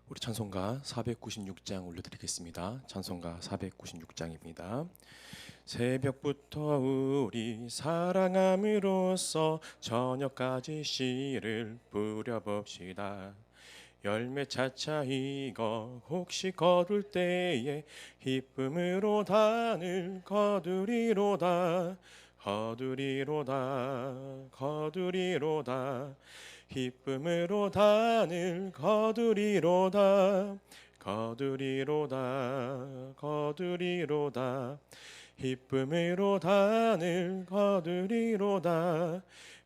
우리 찬송가 496장 올려드리겠습니다. 찬송가 496장입니다. 새벽부터 우리 사랑함으로써 저녁까지 씨를 뿌려봅시다. 열매 차차 익어 혹시 거둘 때에 기쁨으로 단을 거두리로다. 거두리로다 거두리로다. 기쁨으로 단을 거두리로다. 거두리로다 거두리로다. 기쁨으로 단을 거두리로다.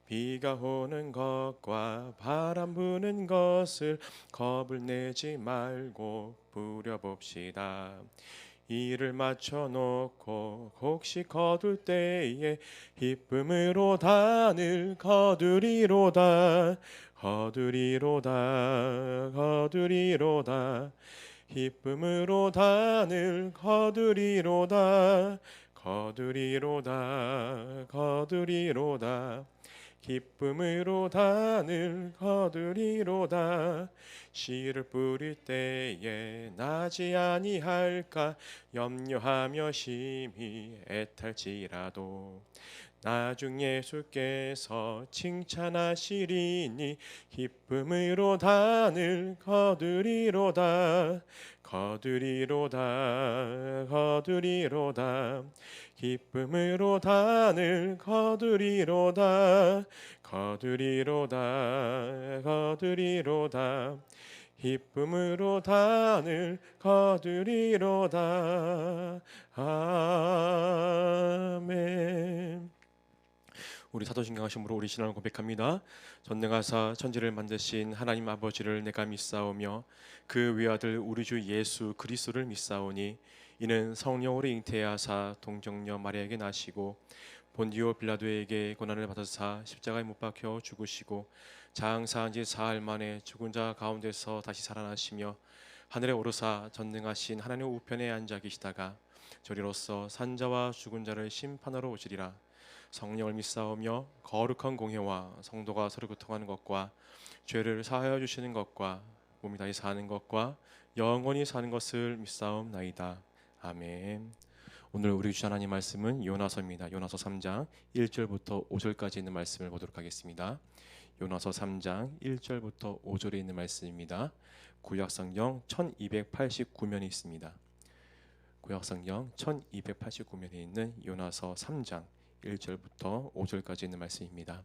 비가 오는 것과 바람 부는 것을 겁을 내지 말고 부려봅시다. 이를 맞춰놓고 혹시 거둘 때에 기쁨으로 단을 거두리로다. 거두리로다 거두리로다. 기쁨으로 단을 거두리로다. 거두리로다 거두리로다. 기쁨으로 단을 거두리로다. 씨를 뿌릴 때에 나지 아니할까 염려하며 심히 애탈지라도 나중 예수께서 칭찬하시리니 기쁨으로 단을 거두리로다. 거두리로다 거두리로다. 기쁨으로 단을 거두리로다. 거두리로다 거두리로다. 기쁨으로 단을 거두리로다. 아멘. 우리 사도신경 하심으로 우리 신앙을 고백합니다. 전능하사 천지를 만드신 하나님 아버지를 내가 믿사오며 그 외아들 우리 주 예수 그리스도를 믿사오니 이는 성령으로 잉태하사 동정녀 마리아에게 나시고 본디오 빌라도에게 고난을 받으사 십자가에 못 박혀 죽으시고 장사한 지 사흘 만에 죽은 자 가운데서 다시 살아나시며 하늘에 오르사 전능하신 하나님 우편에 앉아 계시다가 저리로서 산자와 죽은 자를 심판하러 오시리라. 성령을 믿사오며 거룩한 공회와 성도가 서로 교통하는 것과 죄를 사하여 주시는 것과 몸이 다시 사는 것과 영원히 사는 것을 믿사옵나이다. 아멘. 오늘 우리 주신 하나님 말씀은 요나서입니다. 요나서 3장 1절부터 5절까지 있는 말씀을 보도록 하겠습니다. 요나서 3장 1절부터 5절에 있는 말씀입니다. 구약성경 1289면이 있습니다. 구약성경 1289면에 있는 요나서 3장 1절부터 5절까지 있는 말씀입니다.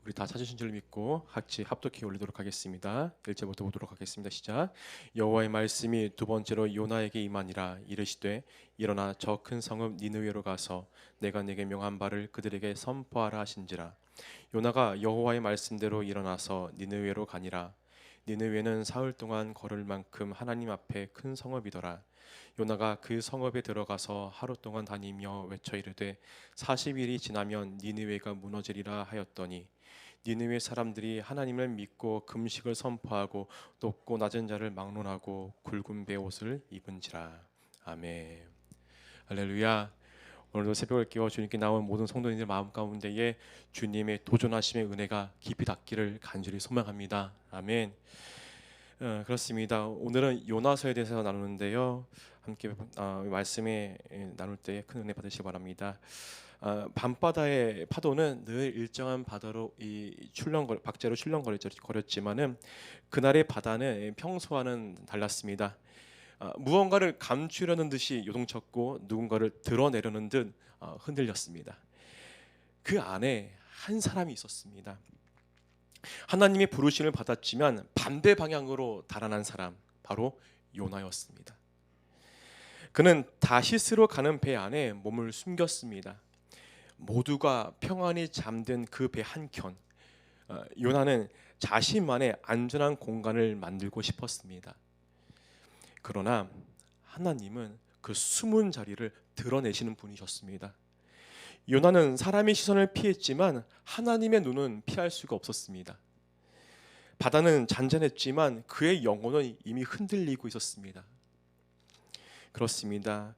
우리 다 찾으신 줄 믿고 같이 합독해 올리도록 하겠습니다. 1절부터 보도록 하겠습니다. 시작. 여호와의 말씀이 두 번째로 요나에게 임하니라. 이르시되 일어나 저 큰 성읍 니느웨로 가서 내가 네게 명한 바를 그들에게 선포하라 하신지라. 요나가 여호와의 말씀대로 일어나서 니느웨로 가니라. 니느웨는 사흘 동안 걸을 만큼 하나님 앞에 큰 성읍이더라. 요나가 그 성읍에 들어가서 하루 동안 다니며 외쳐 이르되 40일이 지나면 니느웨가 무너지리라 하였더니 니느웨 사람들이 하나님을 믿고 금식을 선포하고 높고 낮은 자를 막론하고 굵은 베옷을 입은지라. 아멘. 할렐루야. 오늘도 새벽을 깨워 주님께 나온 모든 성도님들 마음 가운데에 주님의 도전하심의 은혜가 깊이 닿기를 간절히 소망합니다. 아멘. 그렇습니다. 오늘은 요나서에 대해서 나누는데요. 함께 말씀에 나눌 때 큰 은혜 받으시기 바랍니다. 밤바다의 파도는 늘 일정한 바다로 박제로 출렁거렸지만은 그날의 바다는 평소와는 달랐습니다. 무언가를 감추려는 듯이 요동쳤고 누군가를 드러내려는 듯 흔들렸습니다. 그 안에 한 사람이 있었습니다. 하나님의 부르심을 받았지만 반대 방향으로 달아난 사람, 바로 요나였습니다. 그는 다시스로 가는 배 안에 몸을 숨겼습니다. 모두가 평안히 잠든 그 배 한켠, 요나는 자신만의 안전한 공간을 만들고 싶었습니다. 그러나 하나님은 그 숨은 자리를 드러내시는 분이셨습니다. 요나는 사람의 시선을 피했지만 하나님의 눈은 피할 수가 없었습니다. 바다는 잔잔했지만 그의 영혼은 이미 흔들리고 있었습니다. 그렇습니다.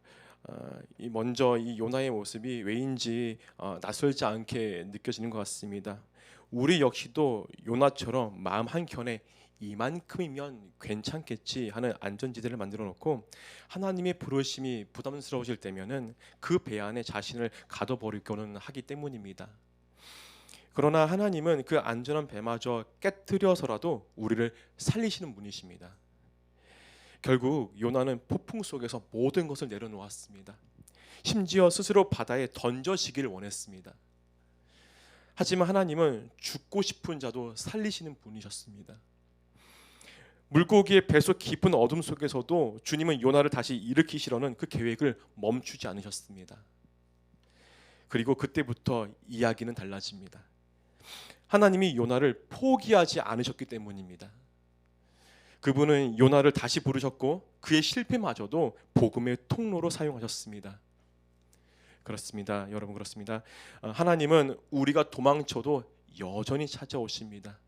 먼저 이 요나의 모습이 왜인지 낯설지 않게 느껴지는 것 같습니다. 우리 역시도 요나처럼 마음 한켠에 이만큼이면 괜찮겠지 하는 안전지대를 만들어 놓고 하나님의 부르심이 부담스러우실 때면은 그 배 안에 자신을 가둬버리고는 하기 때문입니다. 그러나 하나님은 그 안전한 배마저 깨뜨려서라도 우리를 살리시는 분이십니다. 결국 요나는 폭풍 속에서 모든 것을 내려놓았습니다. 심지어 스스로 바다에 던져지기를 원했습니다. 하지만 하나님은 죽고 싶은 자도 살리시는 분이셨습니다. 물고기의 뱃속 깊은 어둠 속에서도 주님은 요나를 다시 일으키시려는 그 계획을 멈추지 않으셨습니다. 그리고 그때부터 이야기는 달라집니다. 하나님이 요나를 포기하지 않으셨기 때문입니다. 그분은 요나를 다시 부르셨고 그의 실패마저도 복음의 통로로 사용하셨습니다. 그렇습니다. 여러분, 그렇습니다. 하나님은 우리가 도망쳐도 여전히 찾아오십니다.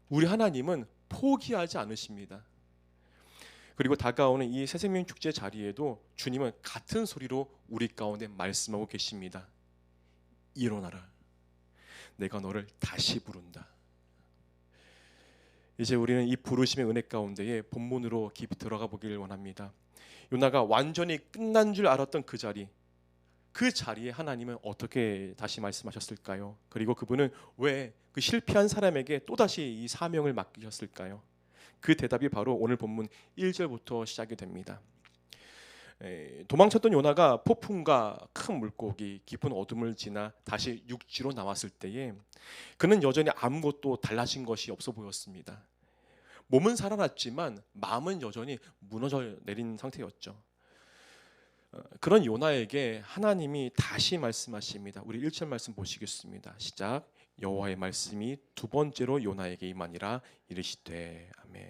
우리 하나님은 포기하지 않으십니다. 그리고 다가오는 이 새생명 축제 자리에도 주님은 같은 소리로 우리 가운데 말씀하고 계십니다. 일어나라. 내가 너를 다시 부른다. 이제 우리는 이 부르심의 은혜 가운데에 본문으로 깊이 들어가 보기를 원합니다. 요나가 완전히 끝난 줄 알았던 그 자리에 하나님은 어떻게 다시 말씀하셨을까요? 그리고 그분은 왜 그 실패한 사람에게 또다시 이 사명을 맡기셨을까요? 그 대답이 바로 오늘 본문 1절부터 시작이 됩니다. 도망쳤던 요나가 폭풍과 큰 물고기, 깊은 어둠을 지나 다시 육지로 나왔을 때에 그는 여전히 아무것도 달라진 것이 없어 보였습니다. 몸은 살아났지만 마음은 여전히 무너져 내린 상태였죠. 그런 요나에게 하나님이 다시 말씀하십니다. 우리 1절 말씀 보시겠습니다. 시작. 여호와의 말씀이 두 번째로 요나에게 임하니라 이르시되. 아멘.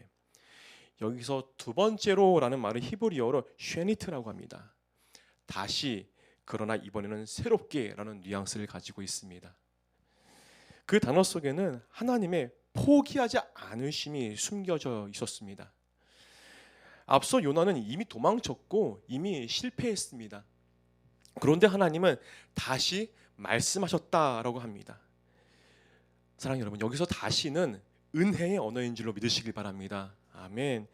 여기서 두 번째로라는 말은 히브리어로 쉐니트라고 합니다. 다시, 그러나 이번에는 새롭게라는 뉘앙스를 가지고 있습니다. 그 단어 속에는 하나님의 포기하지 않으심이 숨겨져 있었습니다. 앞서 요나는 이미 도망쳤고 이미 실패했습니다. 그런데 하나님은 다시 말씀하셨다라고 합니다. 사랑하는 여러분, 여기서 다시는 은혜의 언어인 줄로 믿으시길 바랍니다. 아멘.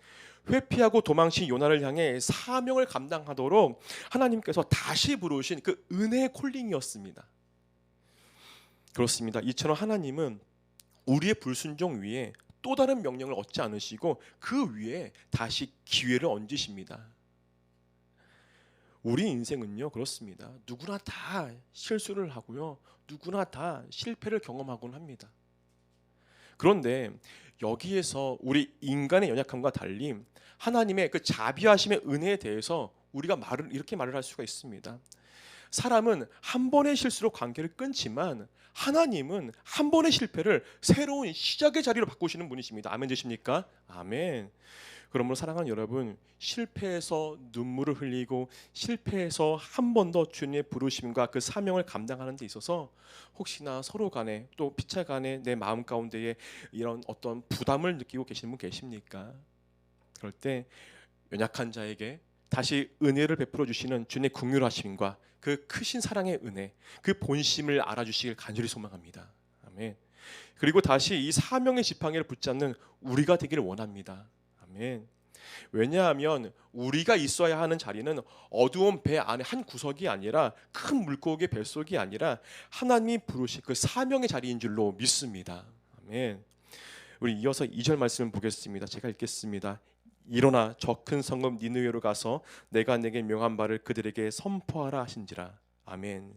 회피하고 도망친 요나를 향해 사명을 감당하도록 하나님께서 다시 부르신 그 은혜의 콜링이었습니다. 그렇습니다. 이처럼 하나님은 우리의 불순종 위에 또 다른 명령을 얻지 않으시고 그 위에 다시 기회를 얹으십니다. 우리 인생은요, 그렇습니다. 누구나 다 실수를 하고요, 누구나 다 실패를 경험하곤 합니다. 그런데 여기에서 우리 인간의 연약함과 달리 하나님의 그 자비하심의 은혜에 대해서 우리가 이렇게 말을 할 수가 있습니다. 사람은 한 번의 실수로 관계를 끊지만 하나님은 한 번의 실패를 새로운 시작의 자리로 바꾸시는 분이십니다. 아멘 되십니까? 아멘. 그러므로 사랑하는 여러분, 실패해서 눈물을 흘리고 실패해서 한 번 더 주님의 부르심과 그 사명을 감당하는 데 있어서 혹시나 서로 간에 또 피차 간에 내 마음 가운데에 이런 어떤 부담을 느끼고 계시는 분 계십니까? 그럴 때 연약한 자에게 다시 은혜를 베풀어 주시는 주님의 긍휼하심과 그 크신 사랑의 은혜, 그 본심을 알아주시길 간절히 소망합니다. 아멘. 그리고 다시 이 사명의 지팡이를 붙잡는 우리가 되기를 원합니다. 아멘. 왜냐하면 우리가 있어야 하는 자리는 어두운 배 안에 한 구석이 아니라 큰 물고기의 뱃속이 아니라 하나님이 부르신 그 사명의 자리인 줄로 믿습니다. 아멘. 우리 이어서 2절 말씀을 보겠습니다. 제가 읽겠습니다. 일어나 저 큰 성읍 니느웨로 가서 내가 내게 명한 바를 그들에게 선포하라 하신지라. 아멘.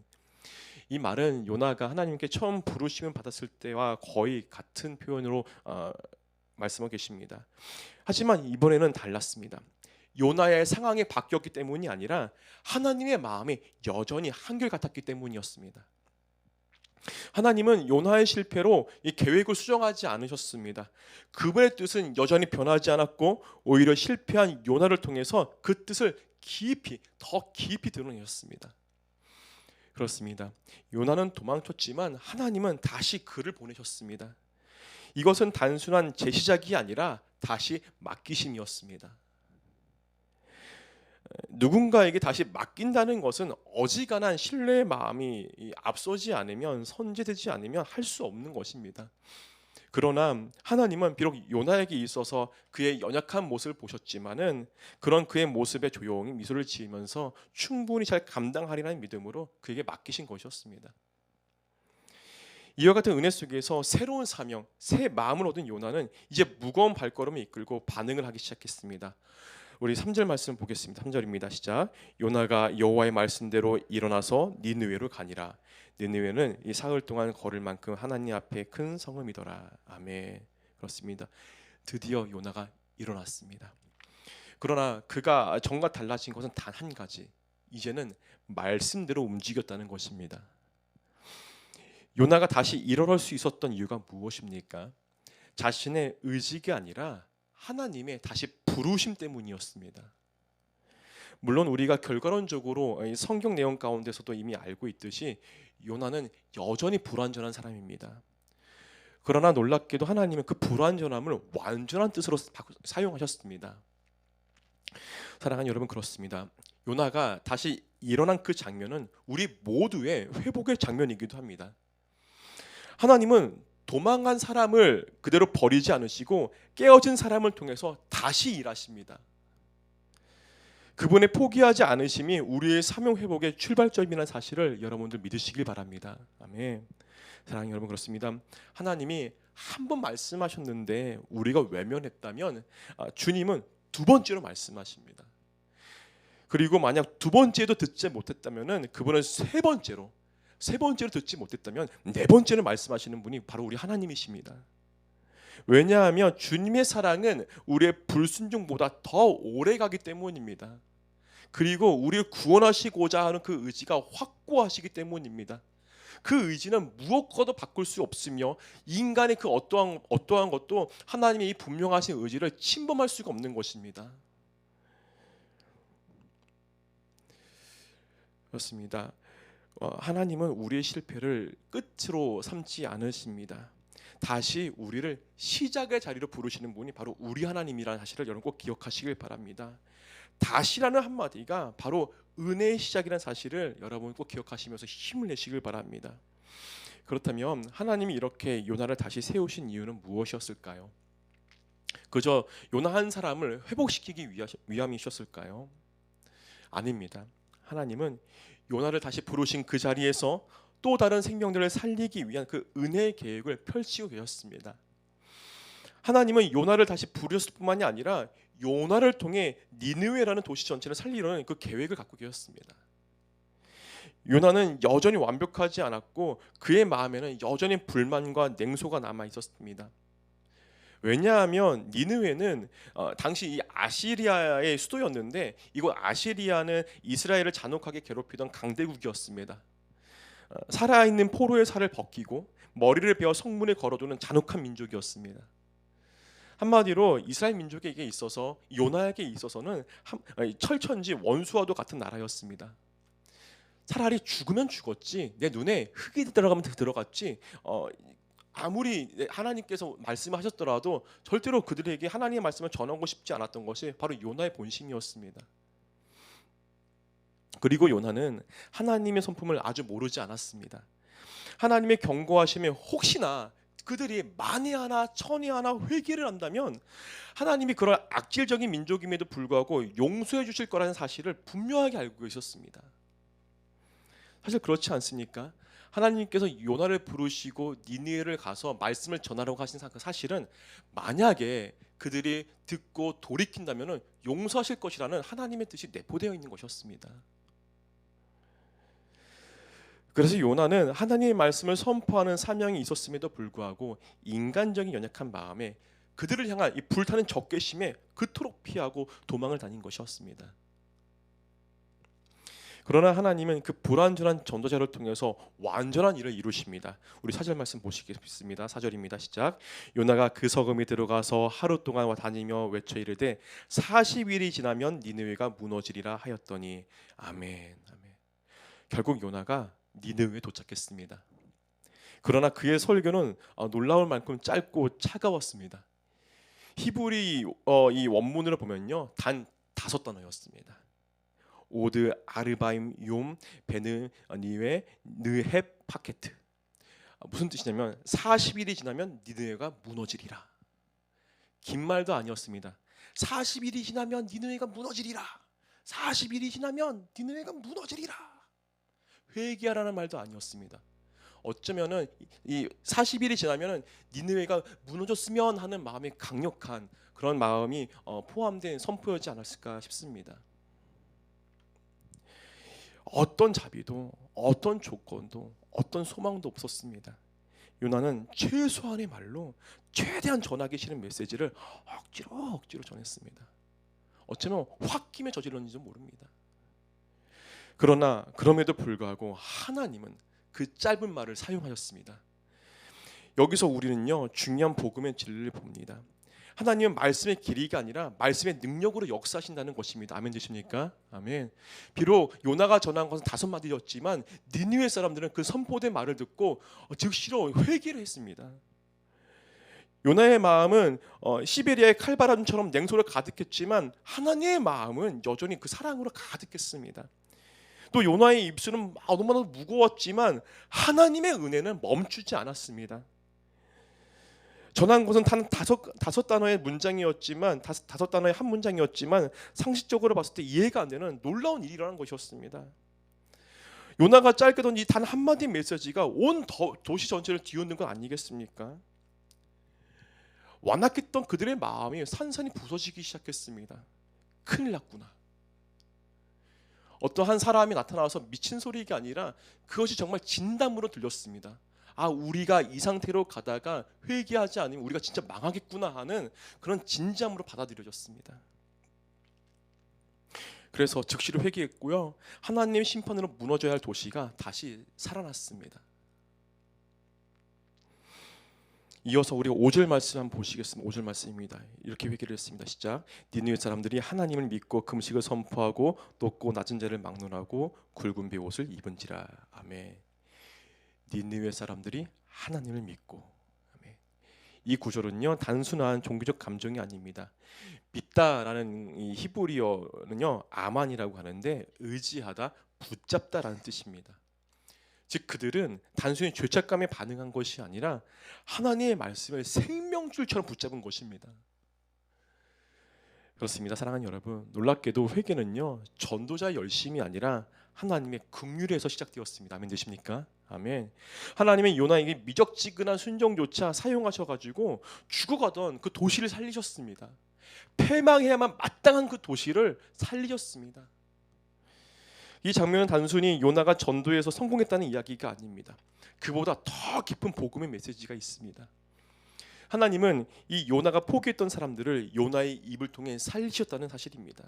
이 말은 요나가 하나님께 처음 부르심을 받았을 때와 거의 같은 표현으로 말씀하고 계십니다. 하지만 이번에는 달랐습니다. 요나의 상황이 바뀌었기 때문이 아니라 하나님의 마음이 여전히 한결같았기 때문이었습니다. 하나님은 요나의 실패로 이 계획을 수정하지 않으셨습니다. 그분의 뜻은 여전히 변하지 않았고 오히려 실패한 요나를 통해서 그 뜻을 더 깊이 드러내셨습니다. 그렇습니다. 요나는 도망쳤지만 하나님은 다시 그를 보내셨습니다. 이것은 단순한 재시작이 아니라 다시 맡기심이었습니다. 누군가에게 다시 맡긴다는 것은 어지간한 신뢰의 마음이 앞서지 않으면, 선제되지 않으면 할 수 없는 것입니다. 그러나 하나님은 비록 요나에게 있어서 그의 연약한 모습을 보셨지만은 그런 그의 모습에 조용히 미소를 지으면서 충분히 잘 감당하리라는 믿음으로 그에게 맡기신 것이었습니다. 이와 같은 은혜 속에서 새로운 사명, 새 마음을 얻은 요나는 이제 무거운 발걸음을 이끌고 반응을 하기 시작했습니다. 우리 3절 말씀 보겠습니다. 3절입니다. 시작. 요나가 여호와의 말씀대로 일어나서 니느웨로 가니라. 니느웨는 이 사흘 동안 걸을 만큼 하나님 앞에 큰 성읍이더라. 아멘. 그렇습니다. 드디어 요나가 일어났습니다. 그러나 그가 전과 달라진 것은 단 한 가지. 이제는 말씀대로 움직였다는 것입니다. 요나가 다시 일어날 수 있었던 이유가 무엇입니까? 자신의 의지가 아니라 하나님의 다시 부르심 때문이었습니다. 물론 우리가 결과론적으로 성경 내용 가운데서도 이미 알고 있듯이 요나는 여전히 불완전한 사람입니다. 그러나 놀랍게도 하나님은 그 불완전함을 완전한 뜻으로 사용하셨습니다. 사랑하는 여러분, 그렇습니다. 요나가 다시 일어난 그 장면은 우리 모두의 회복의 장면이기도 합니다. 하나님은 도망간 사람을 그대로 버리지 않으시고 깨어진 사람을 통해서 다시 일하십니다. 그분의 포기하지 않으심이 우리의 사명 회복의 출발점이라는 사실을 여러분들 믿으시길 바랍니다. 아멘. 사랑하는 여러분, 그렇습니다. 하나님이 한 번 말씀하셨는데 우리가 외면했다면 주님은 두 번째로 말씀하십니다. 그리고 만약 두 번째도 듣지 못했다면 그분은 세 번째로 듣지 못했다면 네 번째로 말씀하시는 분이 바로 우리 하나님이십니다. 왜냐하면 주님의 사랑은 우리의 불순종보다 더 오래 가기 때문입니다. 그리고 우리를 구원하시고자 하는 그 의지가 확고하시기 때문입니다. 그 의지는 무엇과도 바꿀 수 없으며 인간의 그 어떠한 것도 하나님의 이 분명하신 의지를 침범할 수가 없는 것입니다. 그렇습니다. 하나님은 우리의 실패를 끝으로 삼지 않으십니다. 다시 우리를 시작의 자리로 부르시는 분이 바로 우리 하나님이라는 사실을 여러분 꼭 기억하시길 바랍니다. 다시라는 한마디가 바로 은혜의 시작이라는 사실을 여러분 꼭 기억하시면서 힘을 내시길 바랍니다. 그렇다면 하나님이 이렇게 요나를 다시 세우신 이유는 무엇이었을까요? 그저 요나 한 사람을 회복시키기 위함이셨을까요? 아닙니다. 하나님은 요나를 다시 부르신 그 자리에서 또 다른 생명들을 살리기 위한 그 은혜의 계획을 펼치고 계셨습니다. 하나님은 요나를 다시 부르셨을 뿐만이 아니라 요나를 통해 니느웨라는 도시 전체를 살리려는 그 계획을 갖고 계셨습니다. 요나는 여전히 완벽하지 않았고 그의 마음에는 여전히 불만과 냉소가 남아 있었습니다. 왜냐하면 니느웨는 당시 이 아시리아의 수도였는데 이곳 아시리아는 이스라엘을 잔혹하게 괴롭히던 강대국이었습니다. 살아있는 포로의 살을 벗기고 머리를 베어 성문에 걸어두는 잔혹한 민족이었습니다. 한마디로 이스라엘 민족에게 있어서 요나에게 있어서는 철천지 원수와도 같은 나라였습니다. 차라리 죽으면 죽었지 내 눈에 흙이 들어가면 들어갔지 아무리 하나님께서 말씀하셨더라도 절대로 그들에게 하나님의 말씀을 전하고 싶지 않았던 것이 바로 요나의 본심이었습니다. 그리고 요나는 하나님의 성품을 아주 모르지 않았습니다. 하나님의 경고하심에 혹시나 그들이 만에 하나 천에 하나 회개를 한다면 하나님이 그런 악질적인 민족임에도 불구하고 용서해 주실 거라는 사실을 분명하게 알고 있었습니다. 사실 그렇지 않습니까? 하나님께서 요나를 부르시고 니느웨를 가서 말씀을 전하라고 하신 그 사실은 만약에 그들이 듣고 돌이킨다면 용서하실 것이라는 하나님의 뜻이 내포되어 있는 것이었습니다. 그래서 요나는 하나님의 말씀을 선포하는 사명이 있었음에도 불구하고 인간적인 연약한 마음에 그들을 향한 이 불타는 적개심에 그토록 피하고 도망을 다닌 것이었습니다. 그러나 하나님은 그 불완전한 전도자를 통해서 완전한 일을 이루십니다. 우리 4절 말씀 보시겠습니다. 4절입니다. 시작. 요나가 그 서금에 들어가서 하루 동안 다니며 외쳐 이르되 40일이 지나면 니느웨가 무너지리라 하였더니 아멘. 아멘. 결국 요나가 니느웨에 도착했습니다. 그러나 그의 설교는 놀라울 만큼 짧고 차가웠습니다. 히브리 이 원문으로 보면요 단 5단어였습니다. 오드 아르바임 욤 베느 니웨 느헤 파케트. 무슨 뜻이냐면 40일이 지나면 니느웨가 무너지리라. 긴 말도 아니었습니다. 40일이 지나면 니느웨가 무너지리라. 40일이 지나면 니느웨가 무너지리라. 회개하라는 말도 아니었습니다. 어쩌면은 이 40일이 지나면은 니느웨가 무너졌으면 하는 마음이 강력한 그런 마음이 포함된 선포였지 않았을까 싶습니다. 어떤 자비도 어떤 조건도 어떤 소망도 없었습니다. 요나는 최소한의 말로 최대한 전하기 싫은 메시지를 억지로 전했습니다. 어쩌면 홧김에 저질렀는지도 모릅니다. 그러나 그럼에도 불구하고 하나님은 그 짧은 말을 사용하셨습니다. 여기서 우리는요 중요한 복음의 진리를 봅니다. 하나님은 말씀의 길이가 아니라 말씀의 능력으로 역사하신다는 것입니다. 아멘 되십니까? 아멘. 비록 요나가 전한 것은 5마디였지만 니느웨 사람들은 그 선포된 말을 듣고 즉시로 회개를 했습니다. 요나의 마음은 시베리아의 칼바람처럼 냉소를 가득했지만 하나님의 마음은 여전히 그 사랑으로 가득했습니다. 또 요나의 입술은 너무나 무거웠지만 하나님의 은혜는 멈추지 않았습니다. 전한 것은 단 다섯 단어의 문장이었지만 다섯 단어의 한 문장이었지만 상식적으로 봤을 때 이해가 안 되는 놀라운 일이라는 것이었습니다. 요나가 짧게 던진 단 한마디 메시지가 온 도시 전체를 뒤흔든 건 아니겠습니까? 완악했던 그들의 마음이 산산이 부서지기 시작했습니다. 큰일 났구나. 어떠한 사람이 나타나서 미친 소리가 아니라 그것이 정말 진담으로 들렸습니다. 우리가 이 상태로 가다가 회개하지 않으면 우리가 진짜 망하겠구나 하는 그런 진지함으로 받아들여졌습니다. 그래서 즉시로 회개했고요. 하나님의 심판으로 무너져야 할 도시가 다시 살아났습니다. 이어서 우리가 5절 말씀 한번 보시겠습니다. 5절 말씀입니다. 이렇게 회개를 했습니다. 시작. 니느웨 사람들이 하나님을 믿고 금식을 선포하고 높고 낮은 자를 막론하고 굵은 배 옷을 입은지라. 아멘. 니느웨 사람들이 하나님을 믿고. 아멘. 이 구절은요 단순한 종교적 감정이 아닙니다. 믿다라는 이 히브리어는요 아만이라고 하는데 의지하다, 붙잡다라는 뜻입니다. 즉 그들은 단순히 죄책감에 반응한 것이 아니라 하나님의 말씀을 생명줄처럼 붙잡은 것입니다. 그렇습니다. 사랑하는 여러분, 놀랍게도 회개는요 전도자의 열심이 아니라 하나님의 긍휼에서 시작되었습니다. 아멘 되십니까? 아멘. 하나님의 요나에게 미적지근한 순종조차 사용하셔가지고 죽어가던 그 도시를 살리셨습니다. 패망해야만 마땅한 그 도시를 살리셨습니다. 이 장면은 단순히 요나가 전도에서 성공했다는 이야기가 아닙니다. 그보다 더 깊은 복음의 메시지가 있습니다. 하나님은 이 요나가 포기했던 사람들을 요나의 입을 통해 살리셨다는 사실입니다.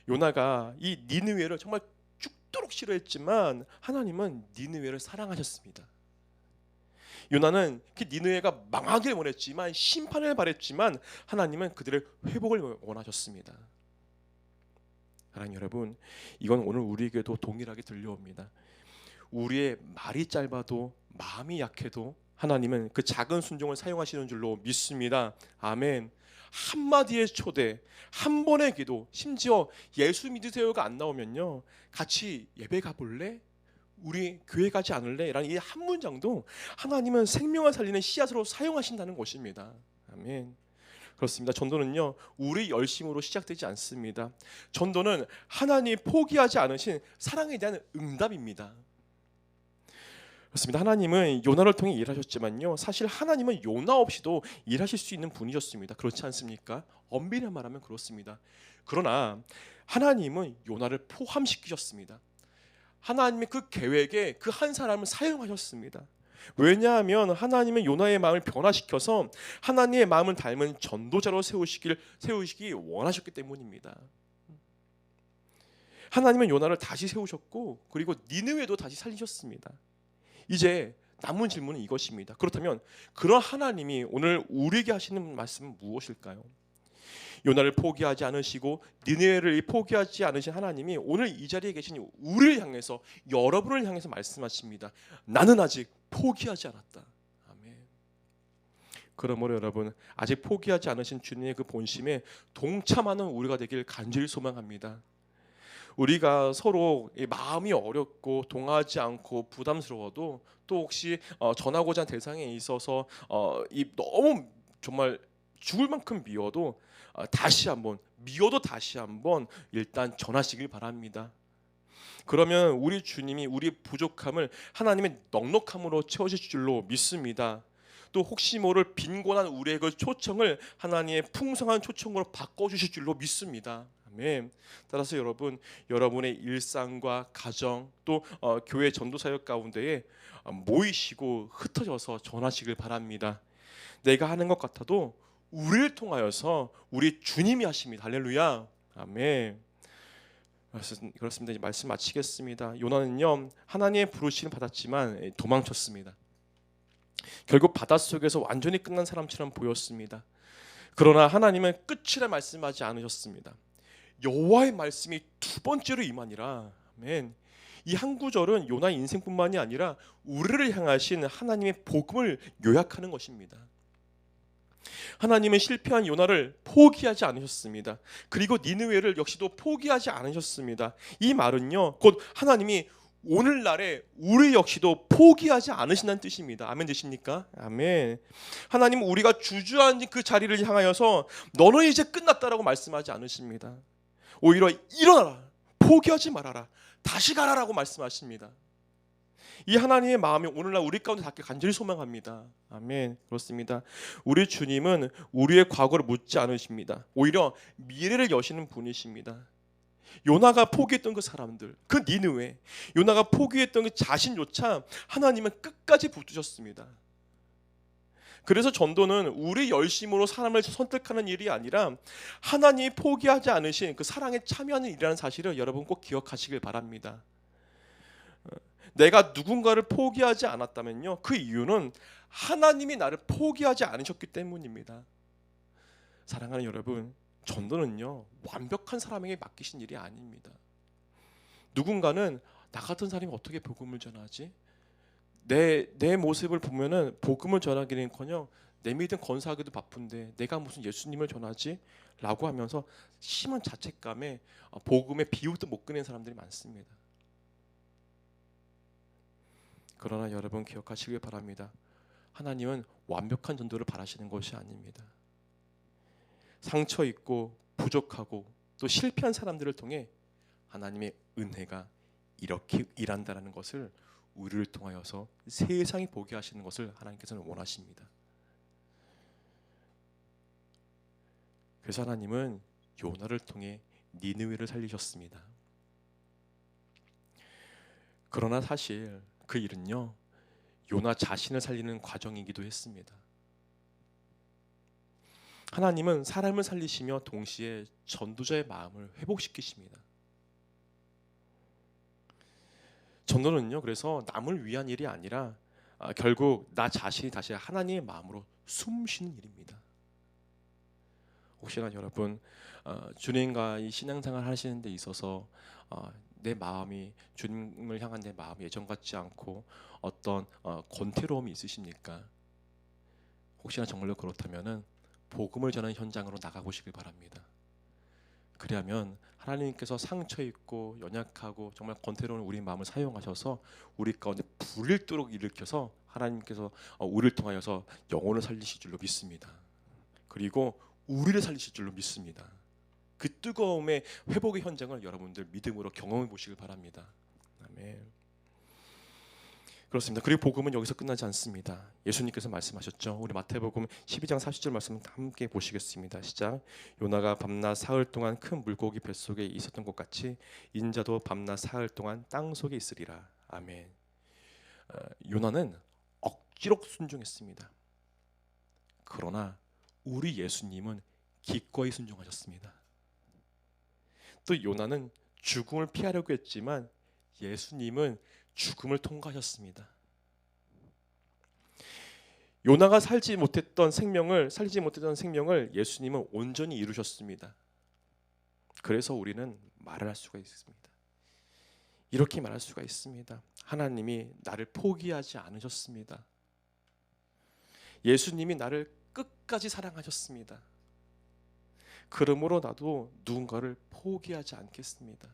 요나가 이 니느웨를 정말 죽도록 싫어했지만 하나님은 니느웨를 사랑하셨습니다. 요나는 그 니느웨가 망하길 원했지만 심판을 바랬지만 하나님은 그들의 회복을 원하셨습니다. 사랑하는 여러분, 이건 오늘 우리에게도 동일하게 들려옵니다. 우리의 말이 짧아도 마음이 약해도 하나님은 그 작은 순종을 사용하시는 줄로 믿습니다. 아멘. 한마디의 초대, 한 번의 기도, 심지어 예수 믿으세요가 안 나오면요 같이 예배 가볼래? 우리 교회 가지 않을래? 라는 이 한 문장도 하나님은 생명을 살리는 씨앗으로 사용하신다는 것입니다. 아멘. 그렇습니다. 전도는요 우리 열심으로 시작되지 않습니다. 전도는 하나님이 포기하지 않으신 사랑에 대한 응답입니다. 그렇습니다. 하나님은 요나를 통해 일하셨지만요 사실 하나님은 요나 없이도 일하실 수 있는 분이셨습니다. 그렇지 않습니까? 엄밀히 말하면 그렇습니다. 그러나 하나님은 요나를 포함시키셨습니다. 하나님의 그 계획에 그 한 사람을 사용하셨습니다. 왜냐하면 하나님은 요나의 마음을 변화시켜서 하나님의 마음을 닮은 전도자로 세우시기 원하셨기 때문입니다. 하나님은 요나를 다시 세우셨고 그리고 니느웨도 다시 살리셨습니다. 이제 남은 질문은 이것입니다. 그렇다면 그런 하나님이 오늘 우리에게 하시는 말씀은 무엇일까요? 요나를 포기하지 않으시고 니느웨를 포기하지 않으신 하나님이 오늘 이 자리에 계신 우리를 향해서 여러분을 향해서 말씀하십니다. 나는 아직 포기하지 않았다. 아멘. 그러므로 여러분 아직 포기하지 않으신 주님의 그 본심에 동참하는 우리가 되길 간절히 소망합니다. 우리가 서로 이 마음이 어렵고 동하지 않고 부담스러워도 또 혹시 전하고자 하는 대상에 있어서 이 너무 정말 죽을 만큼 미워도 다시 한번 일단 전하시길 바랍니다. 그러면 우리 주님이 우리 부족함을 하나님의 넉넉함으로 채워질 줄로 믿습니다. 또 혹시 모를 빈곤한 우리의 그 초청을 하나님의 풍성한 초청으로 바꿔주실 줄로 믿습니다. 아멘. 따라서 여러분, 여러분의 일상과 가정 또 교회 전도 사역 가운데에 모이시고 흩어져서 전하시길 바랍니다. 내가 하는 것 같아도 우리를 통하여서 우리 주님이 하십니다. 할렐루야. 아멘. 그렇습니다. 이제 말씀 마치겠습니다. 요나는요, 하나님의 부르심을 받았지만 도망쳤습니다. 결국 바닷속에서 완전히 끝난 사람처럼 보였습니다. 그러나 하나님은 끝이라 말씀하지 않으셨습니다. 여호와의 말씀이 두 번째로 임하니라. 아멘. 이 한 구절은 요나 인생뿐만이 아니라 우리를 향하신 하나님의 복음을 요약하는 것입니다. 하나님은 실패한 요나를 포기하지 않으셨습니다. 그리고 니느웨를 역시도 포기하지 않으셨습니다. 이 말은요, 곧 하나님이 오늘날에 우리 역시도 포기하지 않으신다는 뜻입니다. 아멘 되십니까? 아멘. 하나님은 우리가 주저앉은 그 자리를 향하여서 너는 이제 끝났다라고 말씀하지 않으십니다. 오히려 일어나라, 포기하지 말아라, 다시 가라라고 말씀하십니다. 이 하나님의 마음이 오늘날 우리 가운데 닿길 간절히 소망합니다. 아멘. 그렇습니다. 우리 주님은 우리의 과거를 묻지 않으십니다. 오히려 미래를 여시는 분이십니다. 요나가 포기했던 그 사람들, 그 니느웨, 요나가 포기했던 그 자신조차 하나님은 끝까지 붙드셨습니다. 그래서 전도는 우리 열심으로 사람을 선택하는 일이 아니라 하나님이 포기하지 않으신 그 사랑에 참여하는 일이라는 사실을 여러분 꼭 기억하시길 바랍니다. 내가 누군가를 포기하지 않았다면요, 그 이유는 하나님이 나를 포기하지 않으셨기 때문입니다. 사랑하는 여러분, 전도는요 완벽한 사람에게 맡기신 일이 아닙니다. 누군가는 나 같은 사람이 어떻게 복음을 전하지? 내 모습을 보면은 복음을 전하기는커녕 내 믿음 건사하기도 바쁜데 내가 무슨 예수님을 전하지? 라고 하면서 심한 자책감에 복음의 비유도 못 꺼낸 사람들이 많습니다. 그러나 여러분 기억하시길 바랍니다. 하나님은 완벽한 전도를 바라시는 것이 아닙니다. 상처 있고 부족하고 또 실패한 사람들을 통해 하나님의 은혜가 이렇게 일한다는 것을 우리를 통하여서 세상이 보게 하시는 것을 하나님께서는 원하십니다. 그래서 하나님은 요나를 통해 니느웨를 살리셨습니다. 그러나 사실 그 일은요, 요나 자신을 살리는 과정이기도 했습니다. 하나님은 사람을 살리시며 동시에 전도자의 마음을 회복시키십니다. 전도는요, 그래서 남을 위한 일이 아니라 결국 나 자신이 다시 하나님의 마음으로 숨쉬는 일입니다. 혹시나 여러분 주님과 이 신앙생활 하시는 데 있어서 내 마음이 주님을 향한 내 마음이 예전 같지 않고 어떤 권태로움이 있으십니까? 혹시나 정말로 그렇다면은 복음을 전하는 현장으로 나가보시길 바랍니다. 그리하면 하나님께서 상처 있고 연약하고 정말 권태로운 우리 마음을 사용하셔서 우리 가운데 불일도록 일으켜서 하나님께서 우리를 통하여서 영혼을 살리실 줄로 믿습니다. 그리고 우리를 살리실 줄로 믿습니다. 그 뜨거움의 회복의 현장을 여러분들 믿음으로 경험해 보시길 바랍니다. 아멘. 그렇습니다. 그리고 복음은 여기서 끝나지 않습니다. 예수님께서 말씀하셨죠. 우리 마태복음 12장 40절 말씀 함께 보시겠습니다. 시작. 요나가 밤낮 사흘 동안 큰 물고기 뱃속에 있었던 것 같이 인자도 밤낮 사흘 동안 땅 속에 있으리라. 아멘. 요나는 억지로 순종했습니다. 그러나 우리 예수님은 기꺼이 순종하셨습니다. 또 요나는 죽음을 피하려고 했지만 예수님은 죽음을 통과하셨습니다. 요나가 살지 못했던 생명을 예수님은 온전히 이루셨습니다. 그래서 우리는 말을 할 수가 있습니다. 이렇게 말할 수가 있습니다. 하나님이 나를 포기하지 않으셨습니다. 예수님이 나를 끝까지 사랑하셨습니다. 그러므로 나도 누군가를 포기하지 않겠습니다.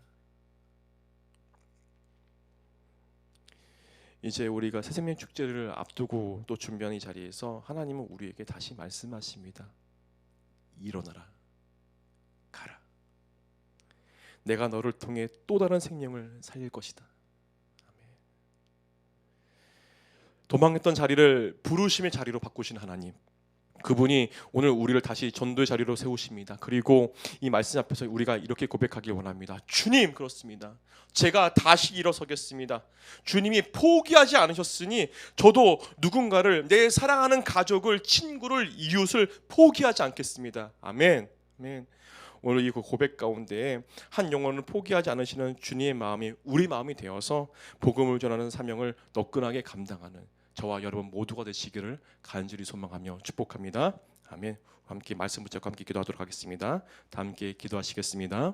이제 우리가 새생명 축제를 앞두고 또 준비하는 이 자리에서 하나님은 우리에게 다시 말씀하십니다. 일어나라, 가라. 내가 너를 통해 또 다른 생명을 살릴 것이다. 아멘. 도망했던 자리를 부르심의 자리로 바꾸신 하나님, 그분이 오늘 우리를 다시 전도의 자리로 세우십니다. 그리고 이 말씀 앞에서 우리가 이렇게 고백하길 원합니다. 주님, 그렇습니다. 제가 다시 일어서겠습니다. 주님이 포기하지 않으셨으니 저도 누군가를, 내 사랑하는 가족을, 친구를, 이웃을 포기하지 않겠습니다. 아멘. 아멘. 오늘 이 고백 가운데 한 영혼을 포기하지 않으시는 주님의 마음이 우리 마음이 되어서 복음을 전하는 사명을 너끈하게 감당하는 저와 여러분 모두가 되시기를 간절히 소망하며 축복합니다. 아멘. 함께 말씀 붙잡고 함께 기도하도록 하겠습니다. 다 함께 기도하시겠습니다.